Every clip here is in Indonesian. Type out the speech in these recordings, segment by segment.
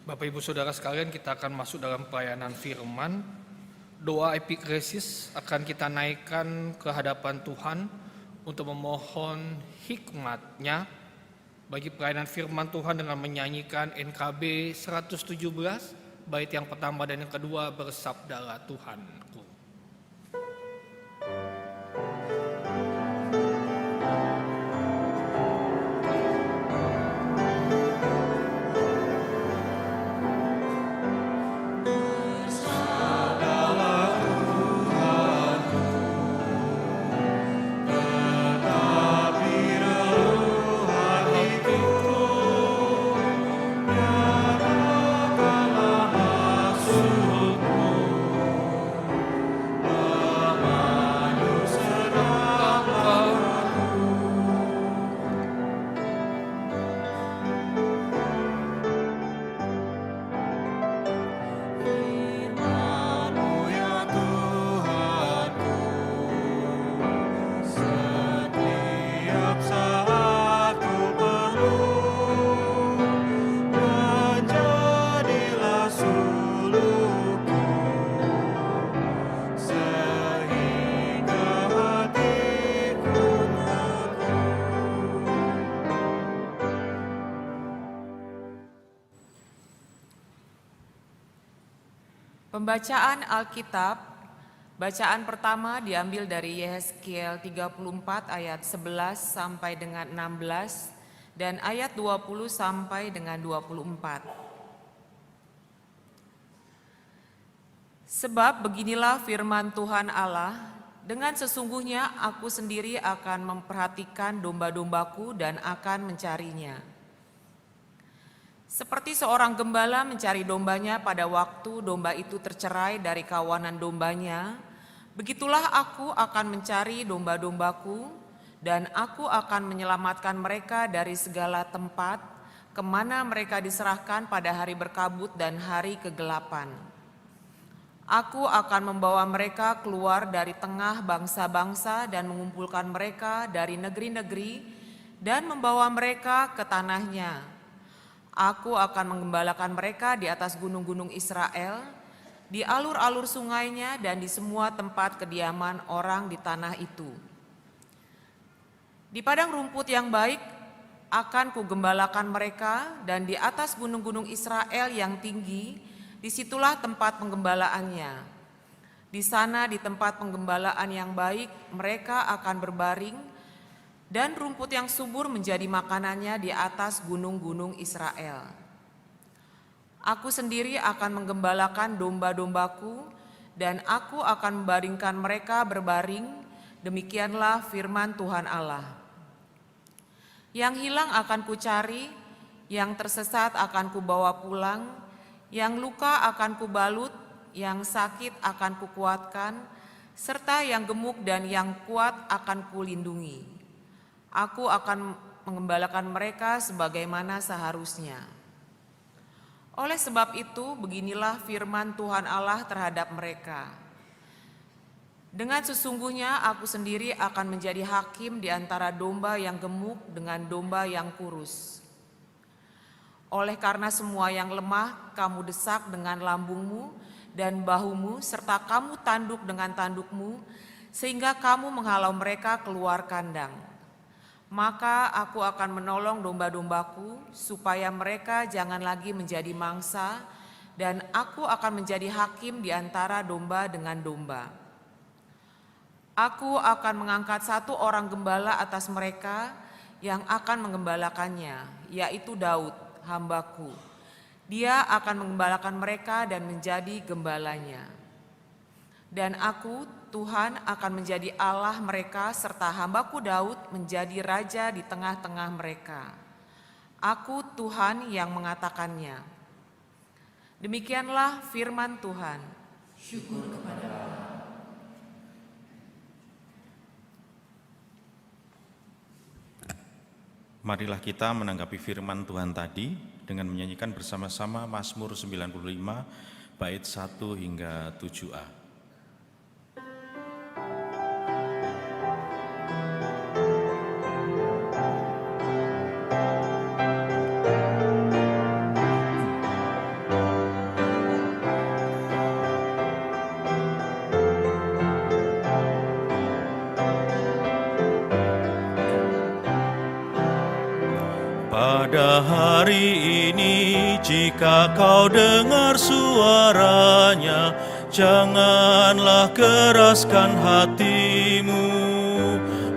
Bapak Ibu Saudara sekalian, kita akan masuk dalam pelayanan firman. Doa epiklesis akan kita naikkan ke hadapan Tuhan untuk memohon hikmat-Nya bagi pelayanan firman Tuhan dengan menyanyikan NKB 117, bait yang pertama dan yang kedua, Bersabdalah Tuhanku. Pembacaan Alkitab, bacaan pertama diambil dari Yehezkiel 34 ayat 11 sampai dengan 16 dan ayat 20 sampai dengan 24. Sebab beginilah firman Tuhan Allah, dengan sesungguhnya aku sendiri akan memperhatikan domba-dombaku dan akan mencarinya. Seperti seorang gembala mencari dombanya pada waktu domba itu tercerai dari kawanan dombanya, begitulah aku akan mencari domba-dombaku dan aku akan menyelamatkan mereka dari segala tempat kemana mereka diserahkan pada hari berkabut dan hari kegelapan. Aku akan membawa mereka keluar dari tengah bangsa-bangsa dan mengumpulkan mereka dari negeri-negeri dan membawa mereka ke tanahnya. Aku akan menggembalakan mereka di atas gunung-gunung Israel, di alur-alur sungainya dan di semua tempat kediaman orang di tanah itu. Di padang rumput yang baik akan kugembalakan mereka, dan di atas gunung-gunung Israel yang tinggi, disitulah tempat penggembalaannya. Di sana di tempat penggembalaan yang baik mereka akan berbaring, dan rumput yang subur menjadi makanannya di atas gunung-gunung Israel. Aku sendiri akan menggembalakan domba-dombaku, dan aku akan membaringkan mereka berbaring, demikianlah firman Tuhan Allah. Yang hilang akan kucari, yang tersesat akan kubawa pulang, yang luka akan kubalut, yang sakit akan kukuatkan, serta yang gemuk dan yang kuat akan kulindungi. Aku akan mengembalakan mereka sebagaimana seharusnya. Oleh sebab itu, beginilah firman Tuhan Allah terhadap mereka. Dengan sesungguhnya aku sendiri akan menjadi hakim di antara domba yang gemuk dengan domba yang kurus. Oleh karena semua yang lemah kamu desak dengan lambungmu dan bahumu, serta kamu tanduk dengan tandukmu, sehingga kamu menghalau mereka keluar kandang. Maka aku akan menolong domba-dombaku supaya mereka jangan lagi menjadi mangsa, dan aku akan menjadi hakim di antara domba dengan domba. Aku akan mengangkat satu orang gembala atas mereka yang akan menggembalakannya, yaitu Daud, hambaku. Dia akan menggembalakan mereka dan menjadi gembalanya. Dan aku, Tuhan, akan menjadi Allah mereka, serta hambaku Daud menjadi raja di tengah-tengah mereka. Aku Tuhan yang mengatakannya. Demikianlah firman Tuhan. Syukur kepada Allah. Marilah kita menanggapi firman Tuhan tadi dengan menyanyikan bersama-sama Mazmur 95 bait 1 hingga 7a. Pada hari ini jika kau dengar suaranya, janganlah keraskan hatimu.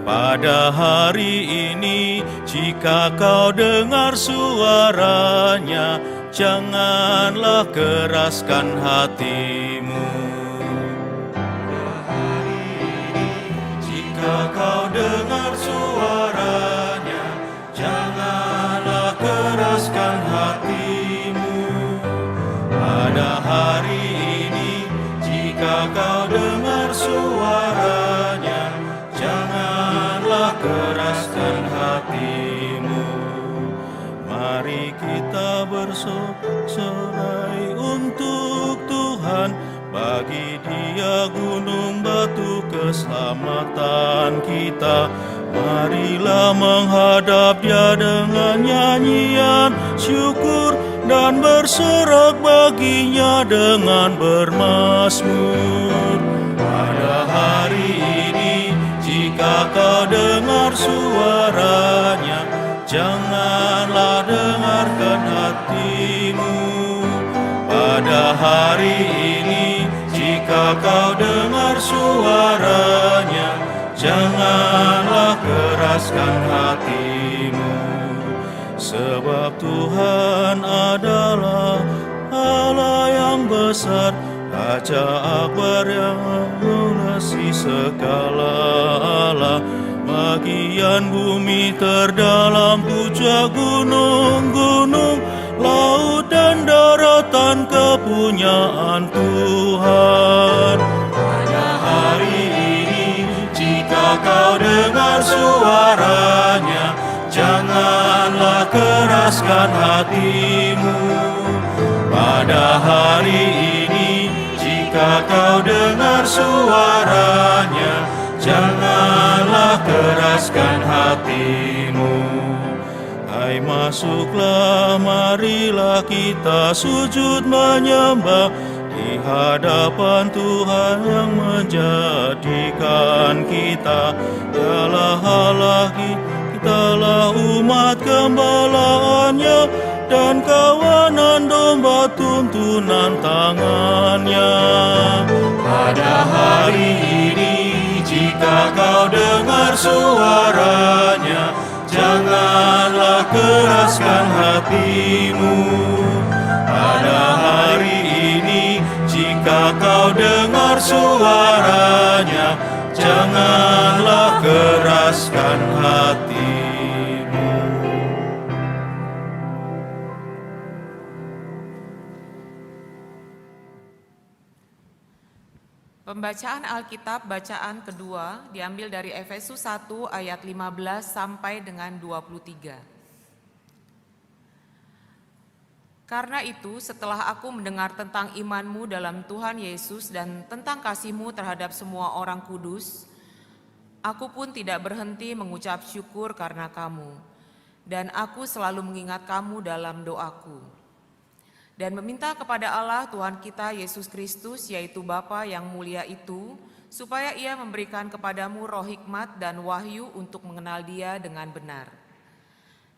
Pada hari ini jika kau dengar suaranya, janganlah keraskan hatimu. Jika kau dengar suaranya, janganlah keraskan hatimu. Pada hari ini jika kau dengar suaranya, janganlah keraskan hatimu. Mari kita bersorak-sorai untuk Tuhan, bagi Dia gunung batu keselamatan kita. Marilah menghadap Dia dengan nyanyian syukur dan bersorak baginya dengan bermazmur. Pada hari ini jika kau dengar suaranya, janganlah dengarkan hatimu. Pada hari ini jika kau dengar suaranya, janganlah keraskan hatimu. Sebab Tuhan adalah Allah yang besar, Raja Akbar yang mengasihi segala Allah. Bagian bumi terdalam puncak gunung-gunung, laut dan daratan kepunyaan Tuhan. Pada hari ini jika kau dengar suaranya, janganlah keraskan hatimu. Pada hari ini jika kau dengar suaranya, janganlah keraskan hatimu. Hai, masuklah, marilah kita sujud menyembah di hadapan Tuhan yang menjadikan kita. Dialah Allah, kitalah umat gembalaannya dan kawanan domba tuntunan tangannya. Pada hari ini jika kau dengar suaranya, janganlah keraskan hatimu. Pada hari ini jika kau dengar suaranya, janganlah keraskan hatimu. Pembacaan Alkitab bacaan kedua diambil dari Efesus 1 ayat 15 sampai dengan 23. Karena itu, setelah aku mendengar tentang imanmu dalam Tuhan Yesus dan tentang kasihmu terhadap semua orang kudus, aku pun tidak berhenti mengucap syukur karena kamu, dan aku selalu mengingat kamu dalam doaku. Dan meminta kepada Allah Tuhan kita Yesus Kristus, yaitu Bapa yang mulia itu, supaya Ia memberikan kepadamu roh hikmat dan wahyu untuk mengenal Dia dengan benar.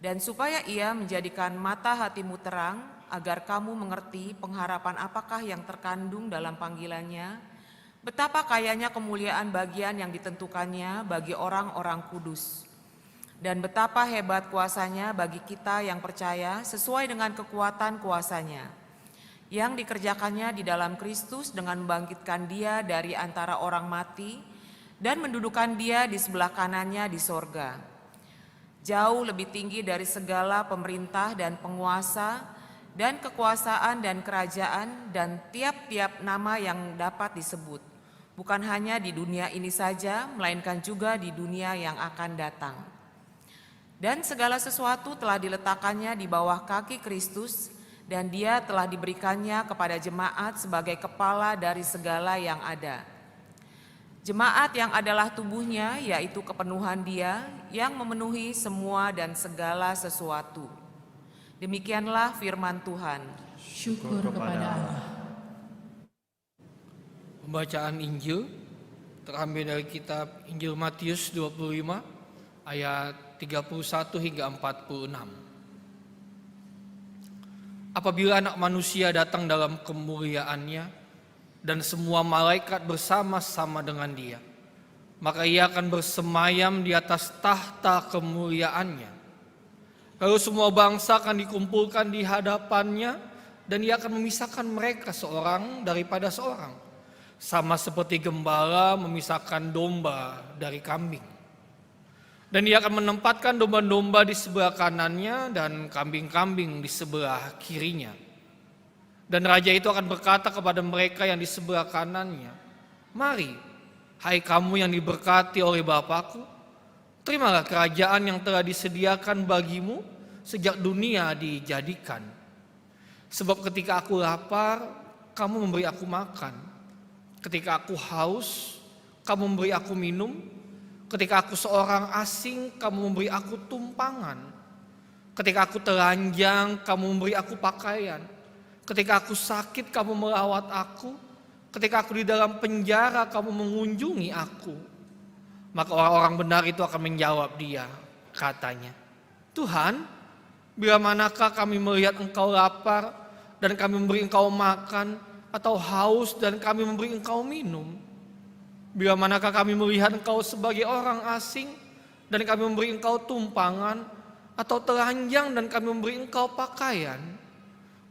Dan supaya Ia menjadikan mata hatimu terang, agar kamu mengerti pengharapan apakah yang terkandung dalam panggilannya, betapa kayanya kemuliaan bagian yang ditentukannya bagi orang-orang kudus, dan betapa hebat kuasanya bagi kita yang percaya sesuai dengan kekuatan kuasanya, yang dikerjakannya di dalam Kristus dengan membangkitkan Dia dari antara orang mati dan mendudukan Dia di sebelah kanannya di sorga, jauh lebih tinggi dari segala pemerintah dan penguasa dan kekuasaan dan kerajaan dan tiap-tiap nama yang dapat disebut, bukan hanya di dunia ini saja, melainkan juga di dunia yang akan datang. Dan segala sesuatu telah diletakkannya di bawah kaki Kristus, dan Dia telah diberikannya kepada jemaat sebagai kepala dari segala yang ada. Jemaat yang adalah tubuhnya, yaitu kepenuhan Dia yang memenuhi semua dan segala sesuatu. Demikianlah firman Tuhan. Syukur kepada Allah. Pembacaan Injil terambil dari kitab Injil Matius 25 ayat 31 hingga 46. apabila Anak Manusia datang dalam kemuliaannya dan semua malaikat bersama-sama dengan Dia, maka Ia akan bersemayam di atas tahta kemuliaannya. Lalu semua bangsa akan dikumpulkan di hadapannya dan Ia akan memisahkan mereka seorang daripada seorang, sama seperti gembala memisahkan domba dari kambing. Dan Ia akan menempatkan domba-domba di sebelah kanannya dan kambing-kambing di sebelah kirinya. Dan Raja itu akan berkata kepada mereka yang di sebelah kanannya, "Mari, hai kamu yang diberkati oleh Bapa-Ku, terimalah kerajaan yang telah disediakan bagimu sejak dunia dijadikan. Sebab ketika aku lapar, kamu memberi aku makan. Ketika aku haus, kamu memberi aku minum. Ketika aku seorang asing, kamu memberi aku tumpangan. Ketika aku telanjang, kamu memberi aku pakaian. Ketika aku sakit, kamu merawat aku. Ketika aku di dalam penjara, kamu mengunjungi aku." Maka orang-orang benar itu akan menjawab Dia, katanya, "Tuhan, bila manakah kami melihat Engkau lapar dan kami memberi Engkau makan, atau haus dan kami memberi Engkau minum? Bila manakah kami melihat Engkau sebagai orang asing dan kami memberi Engkau tumpangan, atau telanjang dan kami memberi Engkau pakaian?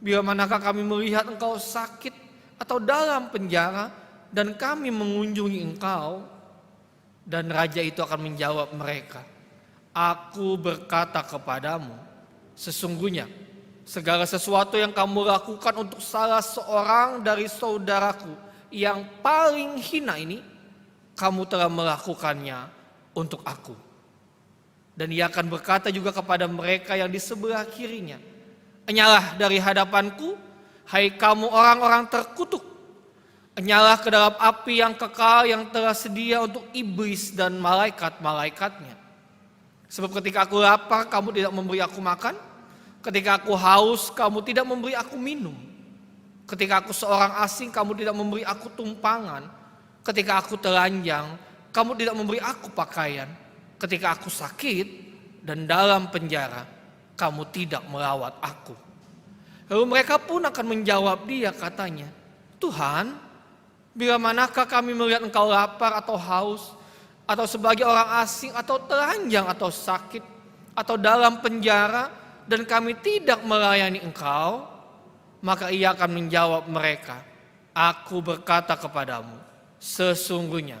Bila manakah kami melihat Engkau sakit atau dalam penjara dan kami mengunjungi Engkau?" Dan Raja itu akan menjawab mereka, "Aku berkata kepadamu, sesungguhnya segala sesuatu yang kamu lakukan untuk salah seorang dari saudaraku yang paling hina ini, kamu telah melakukannya untuk aku." Dan Ia akan berkata juga kepada mereka yang di sebelah kirinya, "Enyalah dari hadapanku, hai kamu orang-orang terkutuk. Enyalah ke dalam api yang kekal yang telah sedia untuk iblis dan malaikat-malaikatnya. Sebab ketika aku lapar, kamu tidak memberi aku makan. Ketika aku haus, kamu tidak memberi aku minum. Ketika aku seorang asing, kamu tidak memberi aku tumpangan. Ketika aku telanjang, kamu tidak memberi aku pakaian. Ketika aku sakit dan dalam penjara, kamu tidak merawat aku." Lalu mereka pun akan menjawab Dia, katanya, "Tuhan, bila manakah kami melihat Engkau lapar atau haus, atau sebagai orang asing, atau telanjang, atau sakit, atau dalam penjara, dan kami tidak melayani Engkau?" Maka Ia akan menjawab mereka, "Aku berkata kepadamu, sesungguhnya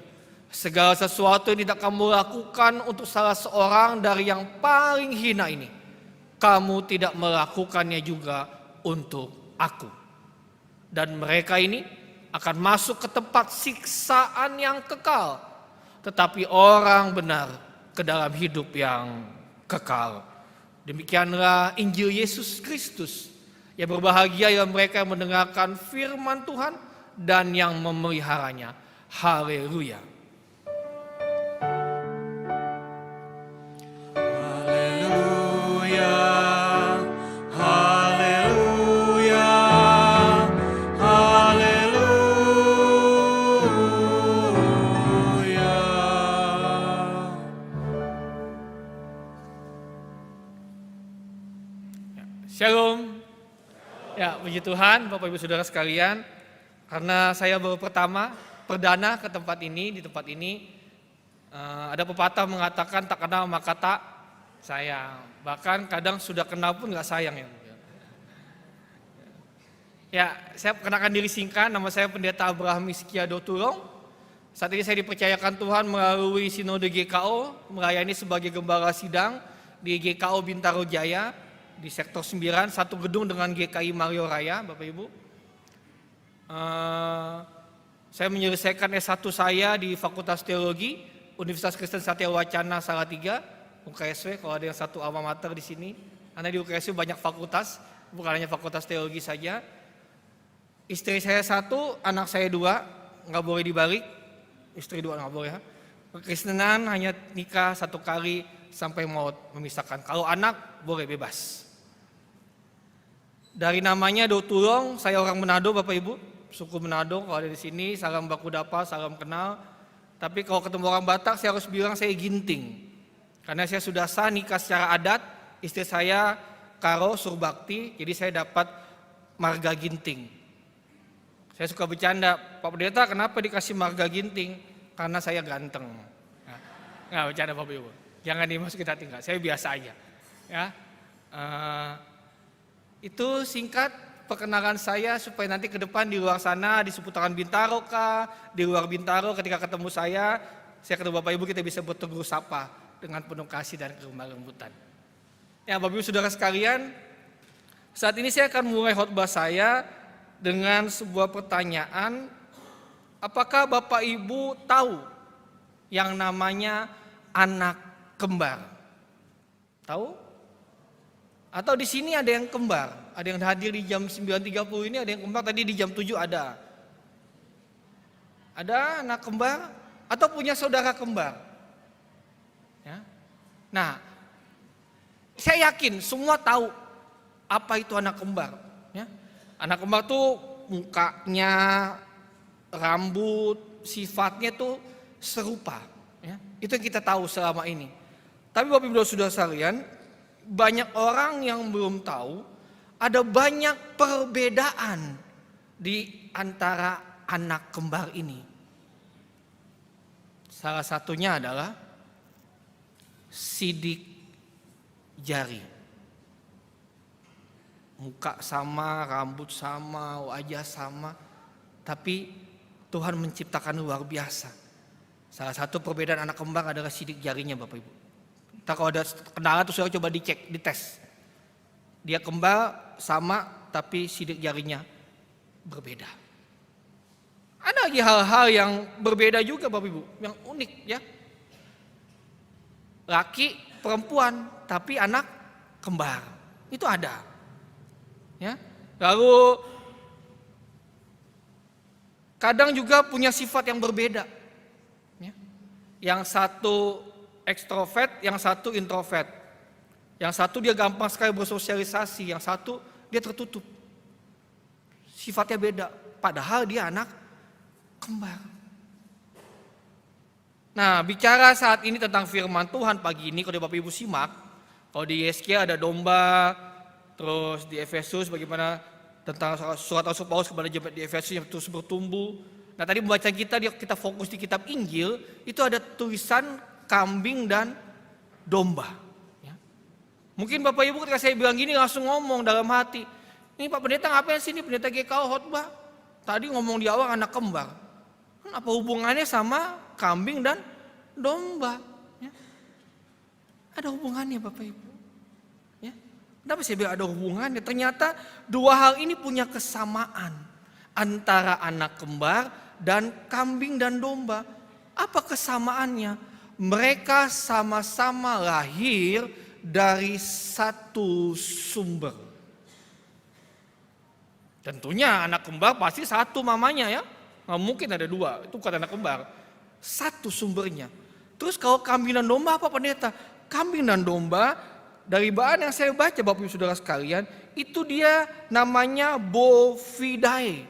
segala sesuatu yang tidak kamu lakukan untuk salah seorang dari yang paling hina ini, kamu tidak melakukannya juga untuk aku." Dan mereka ini akan masuk ke tempat siksaan yang kekal, tetapi orang benar ke dalam hidup yang kekal. Demikianlah Injil Yesus Kristus. Ya, berbahagia yang mereka yang mendengarkan firman Tuhan dan yang memeliharanya. Haleluya. Haleluya, haleluya, haleluya. Shalom. Ya, puji Tuhan, Bapak Ibu Saudara sekalian. Karena saya baru perdana ke tempat ini, di tempat ini ada pepatah mengatakan tak kenal maka tak sayang. Bahkan kadang sudah kenal pun gak sayang ya. Ya, saya perkenalkan diri singkat, nama saya Pendeta Abraham Iskia Dotulong. Saat ini saya dipercayakan Tuhan melalui Sinode GKO, melayani sebagai gembala sidang di GKO Bintaro Jaya, di sektor 9, satu gedung dengan GKI Mario Raya, Bapak Ibu. Saya menyelesaikan S1 saya di Fakultas Teologi Universitas Kristen Satya Wacana Salatiga, UKSW. Kalau ada yang satu alma mater di sini, karena di UKSW banyak fakultas, bukan hanya Fakultas Teologi saja. Istri saya 1, anak saya 2, nggak boleh dibalik. Istri 2 nggak boleh. Ya. Kekristenan hanya nikah 1 kali sampai maut memisahkan. Kalau anak boleh bebas. Dari namanya Dotulong, saya orang Manado, Bapak Ibu, suku Manado. Kalau ada di sini, salam baku dapa, salam kenal. Tapi kalau ketemu orang Batak, saya harus bilang saya Ginting. Karena saya sudah sah nikah secara adat, istri saya Karo Surbakti, jadi saya dapat marga ginting. Saya suka bercanda, Pak Pendeta kenapa dikasih marga ginting? Karena saya ganteng. Nggak bercanda Bapak Ibu, jangan dimasukin hati enggak, saya biasa aja. Ya, itu singkat perkenalan saya supaya nanti ke depan di luar sana, di seputaran Bintaro kah, di luar Bintaro ketika ketemu saya ketemu Bapak Ibu, kita bisa bertegur sapa dengan penuh kasih dan kelemah lembutan. Ya Bapak Ibu Saudara sekalian, saat ini saya akan mulai khotbah saya dengan sebuah pertanyaan. Apakah Bapak Ibu tahu yang namanya anak kembar? Tahu? Atau di sini ada yang kembar? Ada yang hadir di jam 9.30 ini, ada yang kembar, tadi di jam 7 ada. Ada anak kembar atau punya saudara kembar? Ya. Nah, saya yakin semua tahu apa itu anak kembar. Ya. Anak kembar tuh mukanya, rambut, sifatnya tuh serupa. Ya. Itu yang kita tahu selama ini. Tapi Bapak Ibu Saudara sekalian, banyak orang yang belum tahu ada banyak perbedaan di antara anak kembar ini. Salah satunya adalah sidik jari. Muka sama, rambut sama, wajah sama, tapi Tuhan menciptakan luar biasa. Salah satu perbedaan anak kembar adalah sidik jarinya Bapak Ibu. Kita kalau ada kendala tuh saya coba dicek, dites. Dia kembar sama tapi sidik jarinya berbeda. Ada lagi hal-hal yang berbeda juga Bapak Ibu, yang unik ya. Laki, perempuan, tapi anak kembar. Itu ada. Ya. Lalu kadang juga punya sifat yang berbeda. Ya. Yang satu ekstrovert, yang satu introvert. Yang satu dia gampang sekali bersosialisasi, yang satu dia tertutup. Sifatnya beda, padahal dia anak kembar. Nah, bicara saat ini tentang firman Tuhan pagi ini, kalau Bapak Ibu simak, kalau di Yesaya ada domba, terus di Efesus bagaimana tentang surat Rasul Paulus kepada jemaat di Efesus yang terus bertumbuh. Nah, tadi pembacaan kita fokus di kitab Injil, itu ada tulisan kambing dan domba. Ya. Mungkin Bapak Ibu ketika saya bilang gini langsung ngomong dalam hati, ini Pak Pendeta ngapain sih ini Pendeta GKO khotbah? Tadi ngomong di awal anak kembar. Apa hubungannya sama kambing dan domba? Ya. Ada hubungannya Bapak Ibu. Ya. Kenapa saya bilang ada hubungannya? Ternyata dua hal ini punya kesamaan antara anak kembar dan kambing dan domba. Apa kesamaannya? Mereka sama-sama lahir dari satu sumber. Tentunya anak kembar pasti satu mamanya ya. Nggak mungkin ada dua, itu bukan anak kembar. Satu sumbernya. Terus kalau kambing dan domba apa Pendeta? Kambing dan domba dari bahan yang saya baca Bapak Ibu Saudara sekalian, itu dia namanya Bovidae.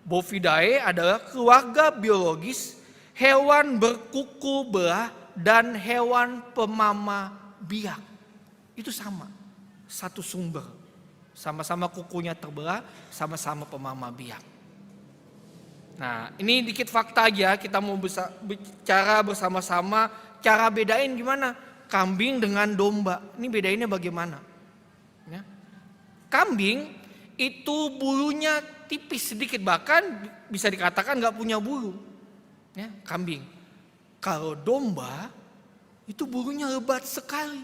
Bovidae adalah keluarga biologis hewan berkuku belah dan hewan pemama biak. Itu sama, satu sumber. Sama-sama kukunya terbelah, sama-sama pemama biak. Nah, ini dikit fakta aja, kita mau bicara bersama-sama cara bedain gimana kambing dengan domba. Ini bedainnya bagaimana? Ya. Kambing itu bulunya tipis sedikit, bahkan bisa dikatakan nggak punya bulu. Ya, kambing. Kalau domba itu bulunya lebat sekali.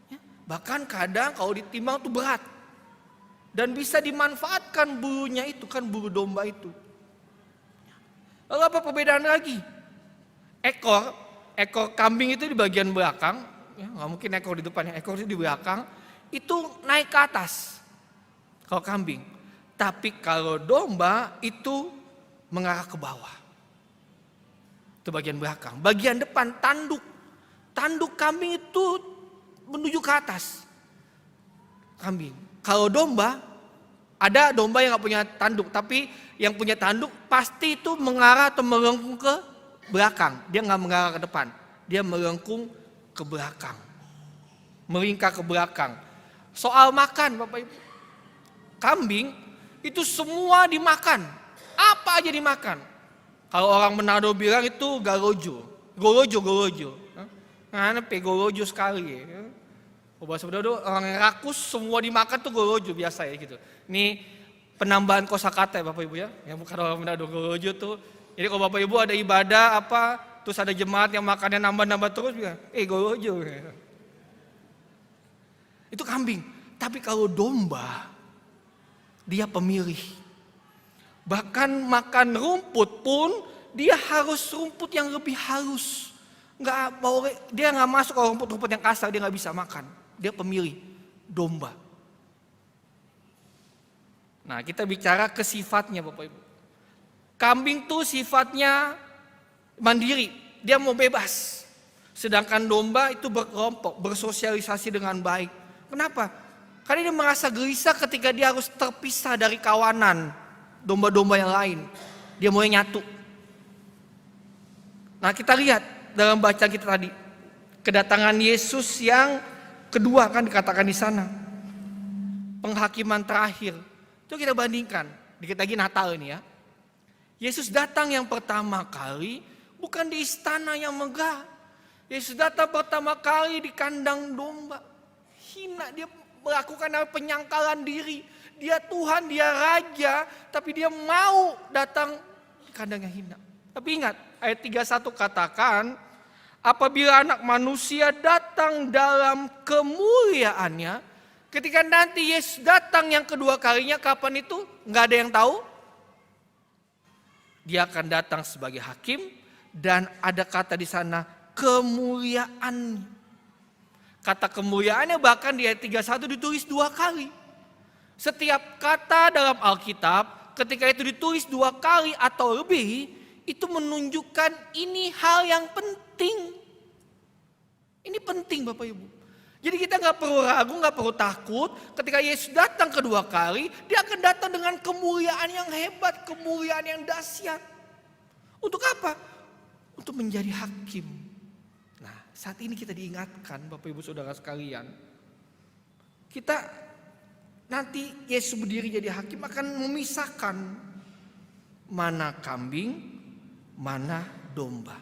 Ya. Bahkan kadang kalau ditimbang tuh berat. Dan bisa dimanfaatkan bulunya itu, kan bulu domba itu. Lalu apa perbedaan lagi? Ekor kambing itu di bagian belakang, ya, nggak mungkin ekor di depan, ekor itu di belakang, itu naik ke atas. Kalau kambing, tapi kalau domba itu mengarah ke bawah. Itu bagian belakang. Bagian depan tanduk kambing itu menuju ke atas. Kambing. Kalau domba, ada domba yang nggak punya tanduk, tapi yang punya tanduk pasti itu mengarah atau melengkung ke belakang. Dia nggak mengarah ke depan, dia melengkung ke belakang, melingkar ke belakang. Soal makan, Bapak Ibu, kambing itu semua dimakan. Apa aja dimakan. Kalau orang Manado bilang itu galojo. Golojo. Nah, golojo sekali. Bahasa Manado orang yang rakus semua dimakan tuh golojo biasa ya gitu. Ini penambahan kosakata ya Bapak Ibu ya. Yang bukan orang Manado golojo tuh. Jadi kalau Bapak Ibu ada ibadah apa, terus ada jemaat yang makannya nambah-nambah terus bilang, golojo. Itu kambing. Tapi kalau domba, dia pemilih. Bahkan makan rumput pun dia harus rumput yang lebih halus. Dia nggak masuk ke rumput-rumput yang kasar, dia nggak bisa makan. Dia pemilih domba. Nah, kita bicara ke sifatnya Bapak Ibu. Kambing tuh sifatnya mandiri, dia mau bebas. Sedangkan domba itu berkelompok, bersosialisasi dengan baik. Kenapa? Karena dia merasa gelisah ketika dia harus terpisah dari kawanan domba-domba yang lain. Dia mau nyatu. Nah, kita lihat dalam bacaan kita tadi, kedatangan Yesus yang kedua kan dikatakan di sana. Penghakiman terakhir. Itu kita bandingkan, dikit lagi Natal ini ya. Yesus datang yang pertama kali bukan di istana yang megah. Yesus datang pertama kali di kandang domba. Hina, dia melakukan penyangkalan diri. Dia Tuhan, dia Raja, tapi dia mau datang di kandang yang hina. Tapi ingat, ayat 31 katakan, apabila anak manusia datang dalam kemuliaannya, ketika nanti Yesus datang yang kedua kalinya, kapan itu? Nggak ada yang tahu. Dia akan datang sebagai hakim, dan ada kata di sana, kemuliaan. Kata kemuliaannya bahkan di ayat 31 ditulis 2 kali. Setiap kata dalam Alkitab ketika itu ditulis 2 kali atau lebih, itu menunjukkan ini hal yang penting. Ini penting Bapak Ibu. Jadi kita nggak perlu ragu, nggak perlu takut ketika Yesus datang kedua kali, dia akan datang dengan kemuliaan yang hebat, kemuliaan yang dahsyat. Untuk apa? Untuk menjadi hakim. Saat ini kita diingatkan Bapak Ibu Saudara sekalian, kita nanti Yesus berdiri jadi hakim akan memisahkan mana kambing, mana domba.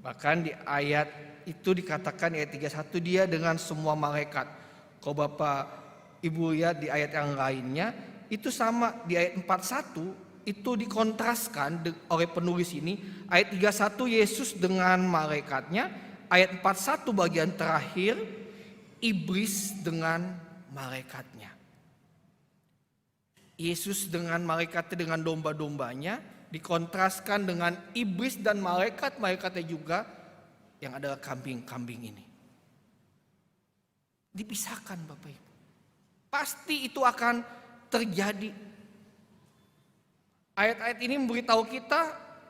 Bahkan di ayat itu dikatakan ayat 31 dia dengan semua malaikat. Kalau Bapak Ibu lihat di ayat yang lainnya itu sama di ayat 41 itu dikontraskan oleh penulis ini. Ayat 31 Yesus dengan malaikatnya. Ayat 41 bagian terakhir, iblis dengan malaikatnya. Yesus dengan malaikatnya, dengan domba-dombanya, dikontraskan dengan iblis dan malaikatnya juga, yang adalah kambing-kambing ini. Dipisahkan Bapak Ibu. Pasti itu akan terjadi. Ayat-ayat ini memberitahu kita,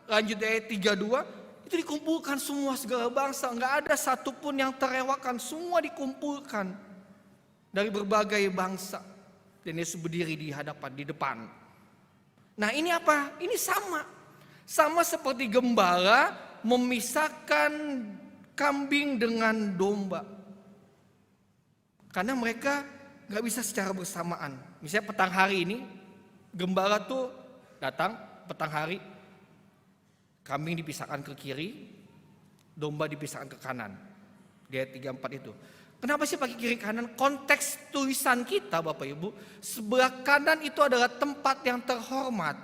lanjut ayat 32, itu dikumpulkan semua segala bangsa, nggak ada satupun yang terlewatkan, semua dikumpulkan dari berbagai bangsa. Dan Yesus berdiri di depan. Nah ini apa? Ini sama seperti gembala memisahkan kambing dengan domba. Karena mereka nggak bisa secara bersamaan. Misalnya petang hari ini, gembala tuh datang petang hari. Kambing dipisahkan ke kiri, domba dipisahkan ke kanan. Di ayat 34 itu. Kenapa sih pakai kiri kanan? Konteks tulisan kita Bapak Ibu, sebelah kanan itu adalah tempat yang terhormat.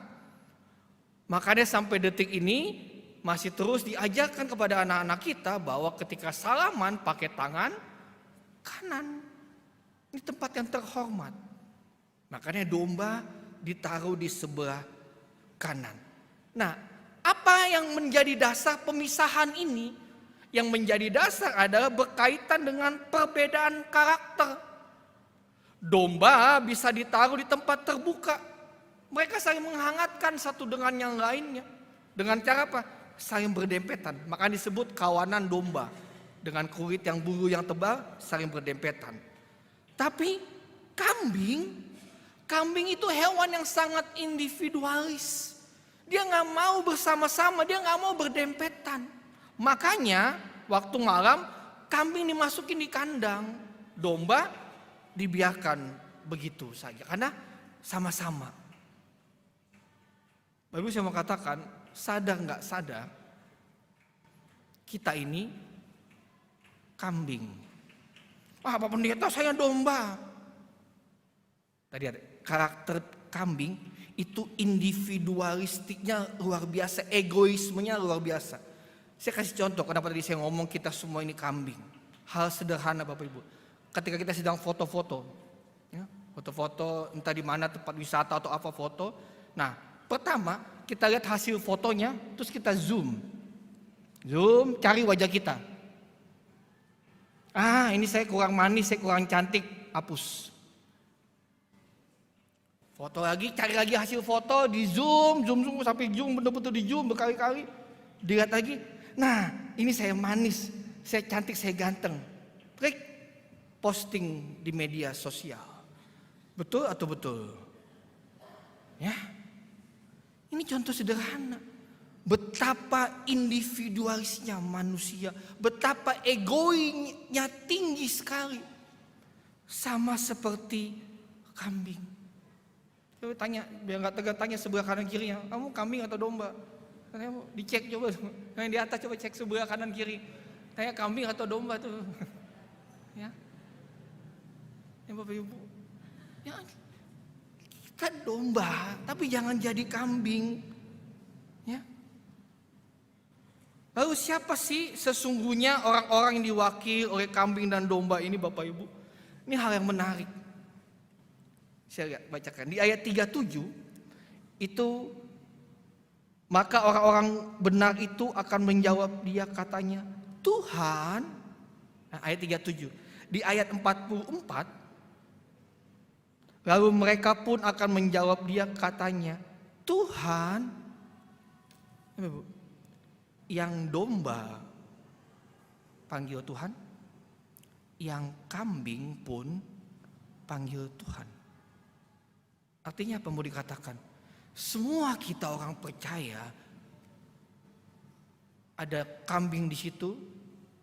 Makanya sampai detik ini masih terus diajarkan kepada anak-anak kita bahwa ketika salaman pakai tangan kanan. Ini tempat yang terhormat. Makanya domba ditaruh di sebelah kanan. Nah, apa yang menjadi dasar pemisahan ini? Yang menjadi dasar adalah berkaitan dengan perbedaan karakter. Domba bisa ditaruh di tempat terbuka. Mereka saling menghangatkan satu dengan yang lainnya. Dengan cara apa? Saling berdempetan. Maka disebut kawanan domba. Dengan kulit yang bulu yang tebal, saling berdempetan. Tapi kambing itu hewan yang sangat individualis. Dia nggak mau bersama-sama, dia nggak mau berdempetan. Makanya waktu malam kambing dimasukin di kandang, domba dibiarkan begitu saja. Karena sama-sama. Baru saya mau katakan, sadar nggak sadar, kita ini kambing. Wah, Pak Pendeta, saya domba. Tadi ada karakter kambing itu individualistiknya luar biasa, egoismenya luar biasa. Saya kasih contoh kenapa tadi saya ngomong kita semua ini kambing. Hal sederhana Bapak Ibu. Ketika kita sedang foto-foto, ya, foto-foto entah di mana tempat wisata atau apa foto. Nah, pertama kita lihat hasil fotonya, terus kita zoom, cari wajah kita. Ah, ini saya kurang manis, saya kurang cantik, hapus. Foto lagi, cari lagi hasil foto, di zoom sampai zoom betul-betul di zoom berkali-kali. Dilihat lagi, nah ini saya manis, saya cantik, saya ganteng. Klik, posting di media sosial. Betul atau betul? Ya, ini contoh sederhana. Betapa individualisnya manusia, betapa egoisnya tinggi sekali. Sama seperti kambing. Coba tanya, biar nggak tegang, tanya sebelah kanan kirinya, kamu kambing atau domba? Tanya, dicek coba, yang di atas coba cek sebelah kanan kiri. Tanya kambing atau domba tuh, ya, Bapak Ibu, ya kita domba, tapi jangan jadi kambing, ya. Lalu siapa sih sesungguhnya orang-orang yang diwakili oleh kambing dan domba ini Bapak Ibu? Ini hal yang menarik. Saya bacakan di ayat 37 itu, maka orang-orang benar itu akan menjawab dia katanya, Tuhan. Nah, ayat 37. Di ayat 44, lalu mereka pun akan menjawab dia katanya, Tuhan. Yang domba panggil Tuhan, yang kambing pun panggil Tuhan. Artinya apa mau dikatakan? Semua kita orang percaya ada kambing di situ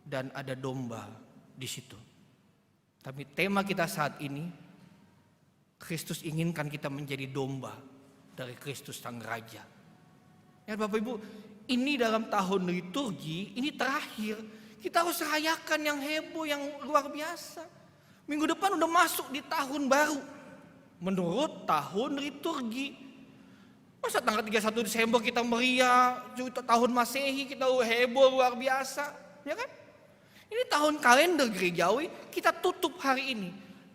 dan ada domba di situ. Tapi tema kita saat ini, Kristus inginkan kita menjadi domba dari Kristus Sang Raja. Ya Bapak Ibu, ini dalam tahun liturgi, ini terakhir. Kita harus rayakan yang heboh, yang luar biasa. Minggu depan udah masuk di tahun baru. Menurut tahun liturgi. Masa tanggal 31 Desember kita meriah, tahun Masehi kita heboh luar biasa, ya kan? Ini tahun kalender gerejawi, kita tutup hari ini.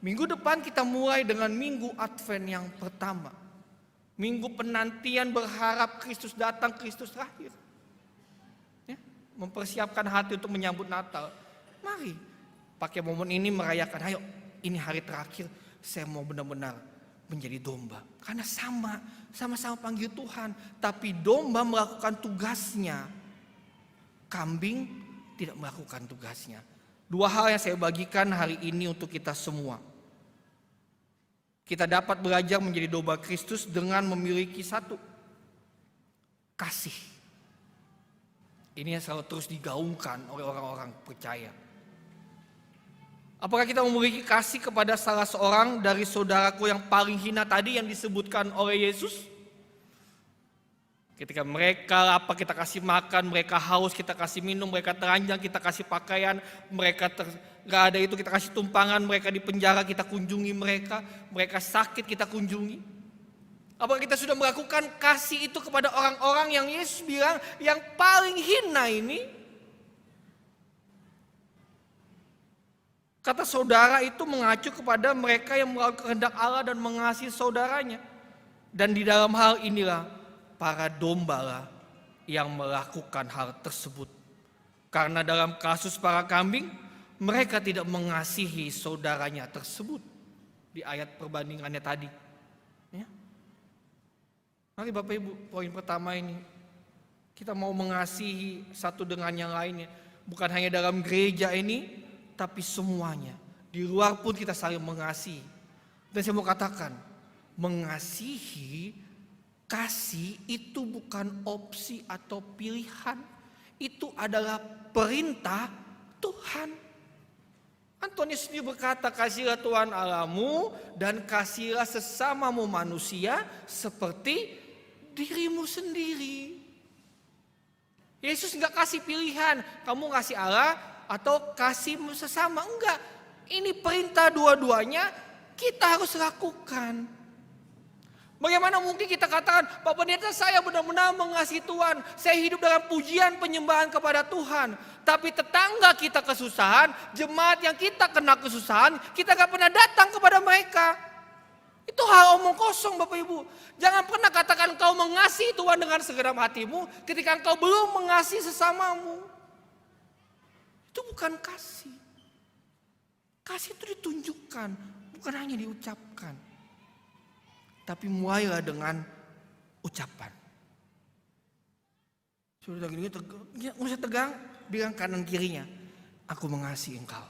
Minggu depan kita mulai dengan minggu Advent yang pertama. Minggu penantian berharap Kristus datang, Kristus lahir. Ya, mempersiapkan hati untuk menyambut Natal. Mari pakai momen ini merayakan, ayo ini hari terakhir saya mau benar-benar menjadi domba. Karena sama-sama panggil Tuhan. Tapi domba melakukan tugasnya. Kambing tidak melakukan tugasnya. Dua hal yang saya bagikan hari ini untuk kita semua. Kita dapat belajar menjadi domba Kristus dengan memiliki satu, kasih. Ini yang selalu terus digaungkan oleh orang-orang percaya. Apakah kita memiliki kasih kepada salah seorang dari saudaraku yang paling hina tadi yang disebutkan oleh Yesus? Ketika mereka lapar kita kasih makan, mereka haus kita kasih minum, mereka teranjang kita kasih pakaian, mereka gak ada itu kita kasih tumpangan, mereka di penjara kita kunjungi mereka sakit kita kunjungi. Apakah kita sudah melakukan kasih itu kepada orang-orang yang Yesus bilang yang paling hina ini? Kata saudara itu mengacu kepada mereka yang melakukan kehendak Allah dan mengasihi saudaranya. Dan di dalam hal inilah para domba yang melakukan hal tersebut. Karena dalam kasus para kambing, mereka tidak mengasihi saudaranya tersebut. Di ayat perbandingannya tadi. Ya. Mari Bapak Ibu, poin pertama ini. Kita mau mengasihi satu dengan yang lainnya. Bukan hanya dalam gereja ini, tapi semuanya. Di luar pun kita saling mengasihi. Dan saya mau katakan, mengasihi, kasih itu bukan opsi atau pilihan. Itu adalah perintah Tuhan. Antonius sendiri berkata, kasihilah Tuhan Allahmu dan kasihilah sesamamu manusia seperti dirimu sendiri. Yesus nggak kasih pilihan, kamu kasih Allah atau kasih sesama. Enggak, ini perintah dua-duanya kita harus lakukan. Bagaimana mungkin kita katakan, Pak Pendeta saya benar-benar mengasihi Tuhan, saya hidup dalam pujian penyembahan kepada Tuhan. Tapi tetangga kita kesusahan, jemaat yang kita kena kesusahan, kita gak pernah datang kepada mereka. Itu hal omong kosong Bapak Ibu. Jangan pernah katakan engkau mengasihi Tuhan dengan segenap hatimu ketika engkau belum mengasihi sesamamu. Itu bukan kasih. Kasih itu ditunjukkan, bukan hanya diucapkan. Tapi mulailah dengan ucapan. Sudah gini, nggak usah tegang, bilang kanan kirinya, aku mengasihi engkau.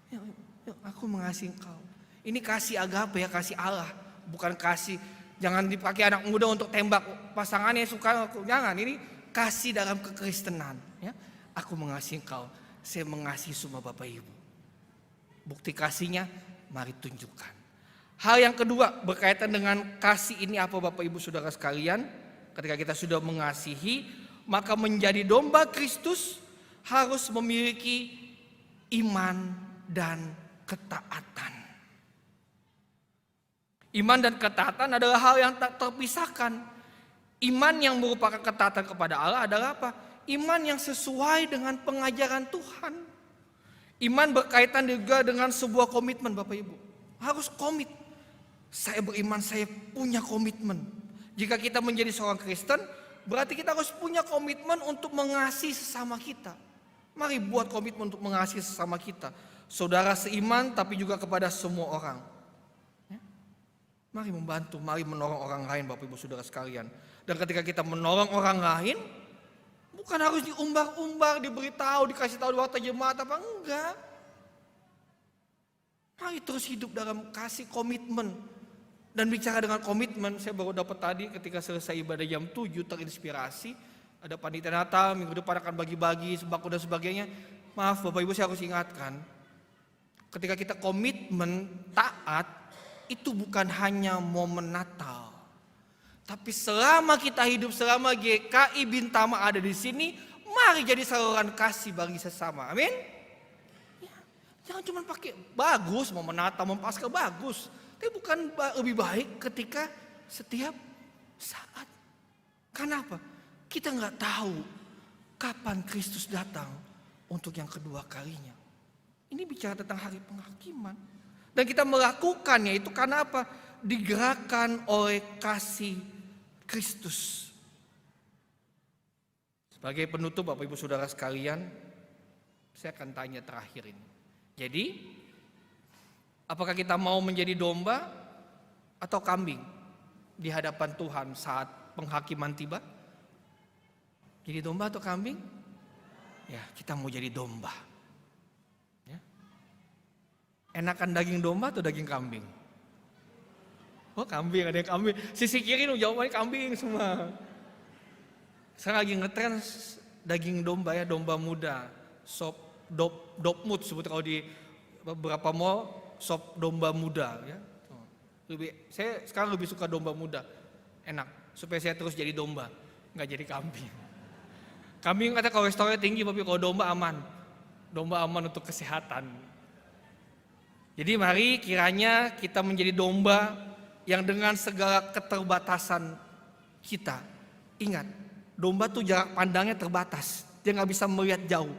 Ya, aku mengasihi engkau. Ini kasih agape ya, kasih Allah, bukan kasih. Jangan dipakai anak muda untuk tembak pasangannya suka aku. Jangan, ini kasih dalam kekristenan. Ya, aku mengasihi engkau, saya mengasihi semua Bapak Ibu. Bukti kasihnya, mari tunjukkan. Hal yang kedua berkaitan dengan kasih ini apa Bapak Ibu Saudara sekalian? Ketika kita sudah mengasihi, maka menjadi domba Kristus harus memiliki iman dan ketaatan. Iman dan ketaatan adalah hal yang tak terpisahkan. Iman yang merupakan ketaatan kepada Allah adalah apa? Iman yang sesuai dengan pengajaran Tuhan. Iman berkaitan juga dengan sebuah komitmen Bapak Ibu. Harus komit. Saya beriman, saya punya komitmen. Jika kita menjadi seorang Kristen, berarti kita harus punya komitmen untuk mengasihi sesama kita. Mari buat komitmen untuk mengasihi sesama kita. Saudara seiman tapi juga kepada semua orang. Ya? Mari membantu, mari menolong orang lain Bapak Ibu Saudara sekalian. Dan ketika kita menolong orang lain, bukan harus diumbar-umbar, diberitahu, dikasih tahu di warta jemaat apa enggak. Mari terus hidup dalam kasih komitmen. Dan bicara dengan komitmen, saya baru dapat tadi ketika selesai ibadah jam 7 terinspirasi. Ada panitia Natal, minggu depan akan bagi-bagi sembako dan sebagainya. Maaf Bapak Ibu, saya harus ingatkan. Ketika kita komitmen taat, itu bukan hanya momen Natal. Tapi selama kita hidup, selama GKI Bintama ada di sini, mari jadi saluran kasih bagi sesama. Amin. Ya, jangan cuma pakai bagus, momen Natal, momen Paskah bagus. Tapi bukan lebih baik ketika setiap saat. Kenapa? Kita nggak tahu kapan Kristus datang untuk yang kedua kalinya. Ini bicara tentang hari penghakiman. Dan kita melakukannya itu karena apa? Digerakkan oleh kasih Kristus. Sebagai penutup Bapak Ibu Saudara sekalian, saya akan tanya terakhir ini. Jadi, apakah kita mau menjadi domba atau kambing di hadapan Tuhan saat penghakiman tiba? Jadi domba atau kambing? Ya, kita mau jadi domba. Ya. Enakan daging domba atau daging kambing? Oh kambing, ada yang kambing. Sisi kiri jawabannya kambing semua. Saya lagi ngetren daging domba ya, domba muda. Sop dopmut sebut kalau di beberapa mall, sop domba muda ya. Saya sekarang lebih suka domba muda. Enak, supaya saya terus jadi domba, nggak jadi kambing. Kambing kata kolesterolnya tinggi, tapi kalau domba aman. Domba aman untuk kesehatan. Jadi mari kiranya kita menjadi domba yang dengan segala keterbatasan kita. Ingat, domba tuh jarak pandangnya terbatas. Dia nggak bisa melihat jauh.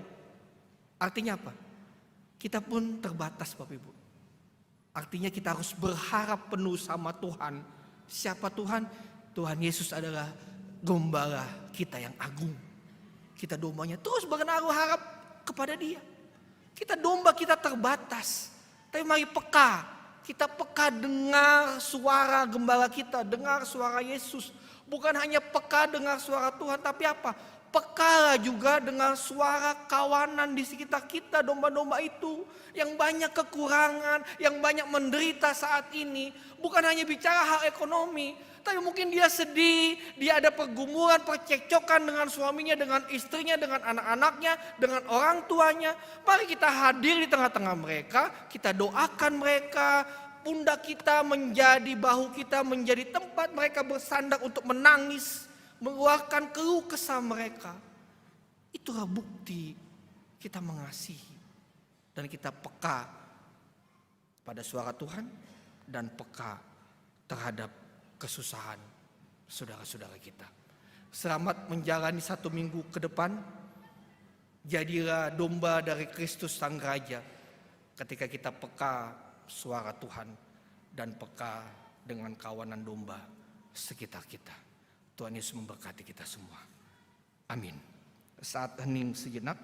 Artinya apa? Kita pun terbatas Bapak Ibu. Artinya kita harus berharap penuh sama Tuhan. Siapa Tuhan? Tuhan Yesus adalah gembala kita yang agung. Kita dombanya terus bernaruh harap kepada Dia. Kita domba, kita terbatas. Tapi mari peka. Kita peka dengar suara gembala kita, dengar suara Yesus. Bukan hanya peka dengar suara Tuhan, tapi apa? Pekalah juga dengan suara kawanan di sekitar kita, domba-domba itu yang banyak kekurangan, yang banyak menderita saat ini. Bukan hanya bicara hal ekonomi, tapi mungkin dia sedih, dia ada pergumulan, percekcokan dengan suaminya, dengan istrinya, dengan anak-anaknya, dengan orang tuanya. Mari kita hadir di tengah-tengah mereka, kita doakan mereka. Pundak kita menjadi, bahu kita menjadi tempat mereka bersandar untuk menangis, mengeluarkan keluh kesah mereka. Itulah bukti kita mengasihi dan kita peka pada suara Tuhan dan peka terhadap kesusahan saudara-saudara kita. Selamat menjalani 1 minggu ke depan. Jadilah domba dari Kristus Sang Raja ketika kita peka suara Tuhan dan peka dengan kawanan domba sekitar kita. Tuhan Yesus memberkati kita semua. Amin. Saat hening sejenak.